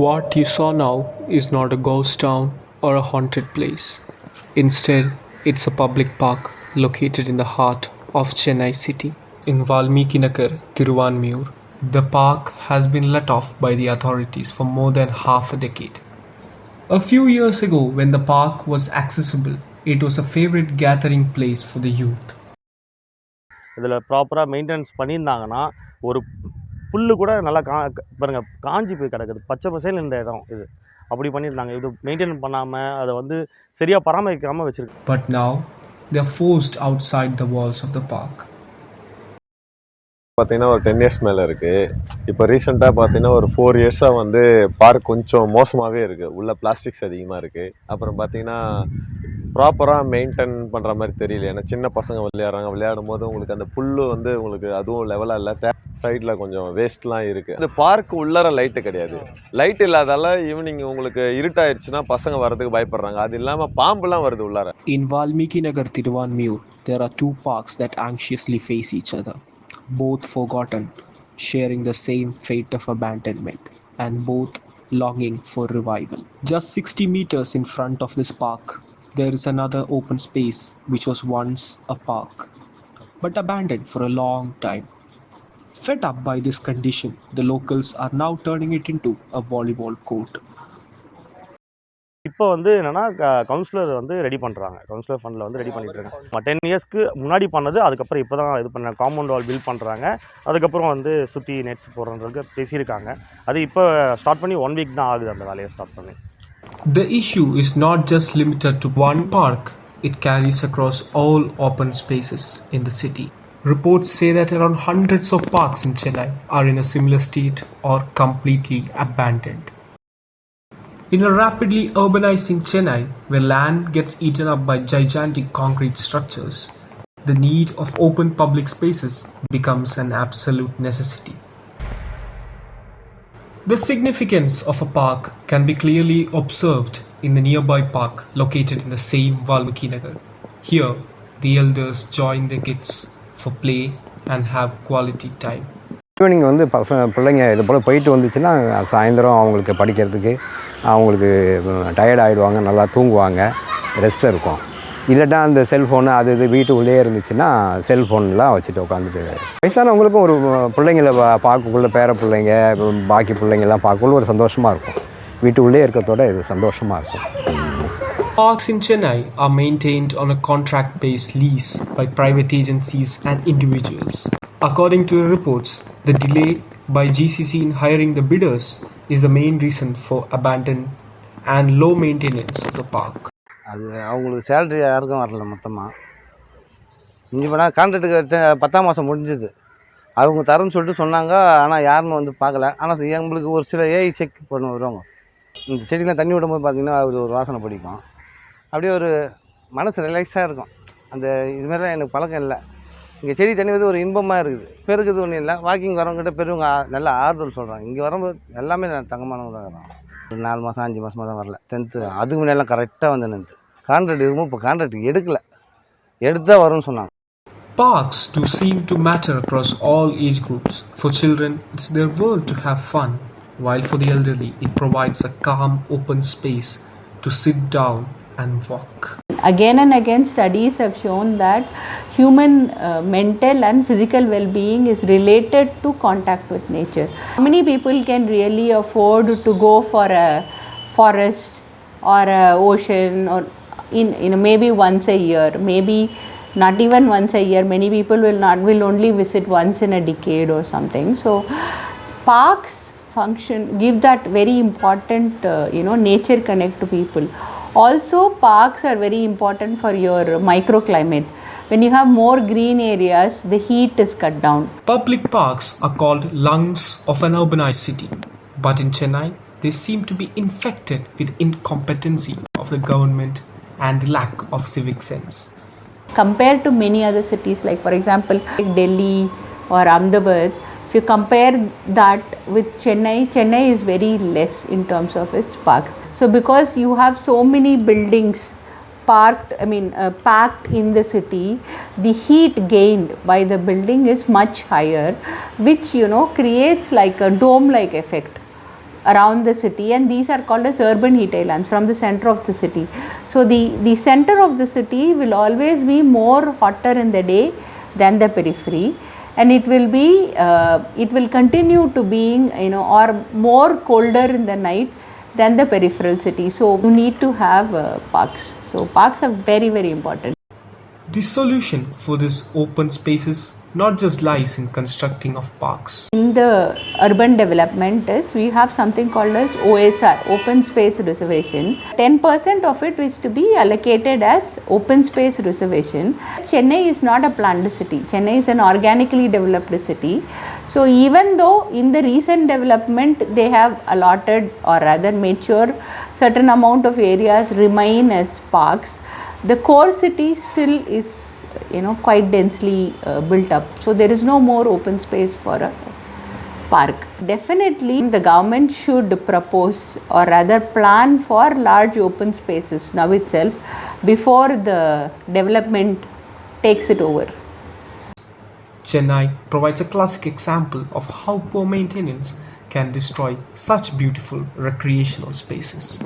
What you saw now is not a ghost town or a haunted place. Instead, it's a public park located in the heart of Chennai city. In Valmiki Nagar, Thiruvanmiyur, the park has been let off by the authorities for more than half a decade. A few years ago, when the park was accessible, it was a favorite gathering place for the youth. இதில் ப்ராப்பராக maintenance பண்ணியிருந்தாங்கன்னா ஒரு புல்லு கூட நல்லா பாருங்க காஞ்சி போய் கிடக்குது. பச்சை பசேல் இந்த இடம் இது அப்படி பண்ணியிருந்தாங்க. இது மெயின்டைன் பண்ணாமல் அதை வந்து சரியாக பராமரிக்காமல் வச்சுருக்கு. But now, they are forced outside the walls of the park. பார்த்தீங்கன்னா ஒரு 10 இயர்ஸ் மேலே இருக்குது. இப்போ ரீசெண்டாக பார்த்தீங்கன்னா ஒரு 4 இயர்ஸாக வந்து பார்க் கொஞ்சம் மோசமாகவே இருக்குது. உள்ள பிளாஸ்டிக்ஸ் அதிகமாக இருக்குது. அப்புறம் பார்த்தீங்கன்னா ப்ராப்பராக மெயின்டைன் பண்ணுற மாதிரி தெரியல. ஏன்னா சின்ன பசங்க விளையாடும் போது உங்களுக்கு அந்த புல் வந்து உங்களுக்கு அதுவும் லெவலாக இல்லை. சைடில் கொஞ்சம் வேஸ்ட்லாம் இருக்குது. இந்த பார்க் உள்ளார லைட்டு கிடையாது. லைட் இல்லாதால ஈவினிங் உங்களுக்கு இருட்டாயிடுச்சுன்னா பசங்க வரதுக்கு பயப்படுறாங்க. அது இல்லாமல் பாம்புலாம் வருது உள்ளார. In Valmiki Nagar, Thiruvanmiyur, there are two parks that anxiously face each other. Both forgotten, sharing the same fate of abandonment, and both longing for revival. Just 60 meters in front of this park, there is another open space which was once a park, but abandoned for a long time. Fed up by this condition, the locals are now turning it into a volleyball court. இப்போ வந்து என்னென்னா councillor வந்து ready பண்ணுறாங்க. Councillor ஃபண்டில் வந்து ready பண்ணிட்டு இருக்காங்க. 10 இயர்ஸ்க்கு முன்னாடி பண்ணது, அதுக்கப்புறம் இப்போ தான் இது பண்ண காம்பவுண்ட் வால் பில்ட் பண்ணுறாங்க. அதுக்கப்புறம் வந்து சுற்றி நெட்ஸ் போடுறதுக்கு பேசியிருக்காங்க. அது இப்போ ஸ்டார்ட் பண்ணி 1 வீக் தான் ஆகுது அந்த வேலையை ஸ்டார்ட் பண்ணி. The issue is not just limited to one park, it carries across all open spaces in the city. Reports say that around hundreds of parks in Chennai are in a similar state or completely abandoned. In a rapidly urbanizing Chennai, where land gets eaten up by gigantic concrete structures, the need of open public spaces becomes an absolute necessity. The significance of a park can be clearly observed in the nearby park located in the same Valmiki Nagar. Here, the elders join their kids for play and have quality time. Evening வந்து பிள்ளைங்க இது போல் போயிட்டு வந்துச்சுன்னா சாயந்தரம் அவங்களுக்கு படிக்கிறதுக்கு அவங்களுக்கு tired ஆகிடுவாங்க, நல்லா தூங்குவாங்க, ரெஸ்ட் இருக்கும். இல்லைன்னா அந்த செல்ஃபோனு அது இது வீட்டுக்குள்ளேயே இருந்துச்சுன்னா செல்ஃபோன்லாம் வச்சுட்டு உட்காந்துட்டு வயசானவங்களுக்கும் ஒரு பிள்ளைங்களை பார்க்கக்குள்ள பேர பிள்ளைங்க பாக்கி பிள்ளைங்கள்லாம் பார்க்கக்குள்ள ஒரு சந்தோஷமாக இருக்கும். வீட்டுக்குள்ளே இருக்கிறதோட இது சந்தோஷமாக இருக்கும். Parks in Chennai are maintained on a contract-based lease by private agencies and individuals. According to the reports, the delay by GCC in hiring the bidders is the main reason for abandoned and low maintenance of the park. அது அவங்களுக்கு salary யாருக்கும் வரல. மொத்தமாக இங்கே போனால் கான்ட்ராக்டுக்கு 10ஆம் மாதம் முடிஞ்சுது. அவங்க தரேன்னு சொல்லிட்டு சொன்னாங்க. ஆனால் யாருமே வந்து பார்க்கல. ஆனால் எங்களுக்கு ஒரு சில ஏஐ செக் பண்ண வருவாங்க. இந்த செடிலாம் தண்ணி விடும்போது பார்த்திங்கன்னா அது ஒரு வாசனை பிடிக்கும். அப்படியே ஒரு மனசு ரிலாக்ஸாக இருக்கும். அந்த இதுமாதிரிலாம் எனக்கு பழக்கம் இல்லை. இங்கே செடி தண்ணி வந்து ஒரு இன்பமாக இருக்குது. பெருக்குது ஒன்றும் இல்லை. வாக்கிங் வரவங்ககிட்ட பெரியவங்க நல்லா ஆறுதல் சொல்கிறாங்க. இங்கே வரும்போது எல்லாமே தங்கமானவங்க தான் வரோம். ஒரு 4 மாதம் 5 மாதமாக தான் வரல. 10th அதுக்கு முன்னெல்லாம் கரெக்டாக வந்து நின்று கான்ட்ராக்ட் இருக்கும்போது இப்போ கான்ட்ராக்ட் எடுக்கலை. எடுத்தால் வரும்னு சொன்னாங்க. Parks do seem to matter across all age groups. For children, it's their world to have fun, while for the elderly, it provides a calm, open space to sit down and walk. Again and again, studies have shown that human mental and physical well-being is related to contact with nature. How many people can really afford to go for a forest or a ocean or in maybe once a year, maybe not even once a year. Many people will only visit once in a decade or something. So parks give that very important nature connect to people. Also, parks are very important for your microclimate. When you have more green areas, the heat is cut down. Public parks are called lungs of an urbanized city, but in Chennai, they seem to be infected with incompetency of the government and lack of civic sense. Compared to many other cities, like for example, like Delhi or Ahmedabad, if you compare that with Chennai, Chennai is very less in terms of its parks. So because you have so many buildings packed in the city, the heat gained by the building is much higher, which creates like a dome-like effect. around the city, and these are called as urban heat islands from the center of the city. So the center of the city will always be more hotter in the day than the periphery, and it will continue to being, or more colder in the night than the peripheral city. So you need to have parks. So parks are very, very important. The solution for this open spaces not just lies in constructing of parks. In the urban development we have something called as OSR, open space reservation. 10% of it is to be allocated as open space reservation. Chennai is not a planned city. Chennai is an organically developed city. So even though in the recent development they have allotted, or rather made sure certain amount of areas remain as parks, the core city still is quite densely built up. So there is no more open space for a park. Definitely the government should propose, or rather plan for large open spaces now itself before the development takes it over. Chennai provides a classic example of how poor maintenance can destroy such beautiful recreational spaces.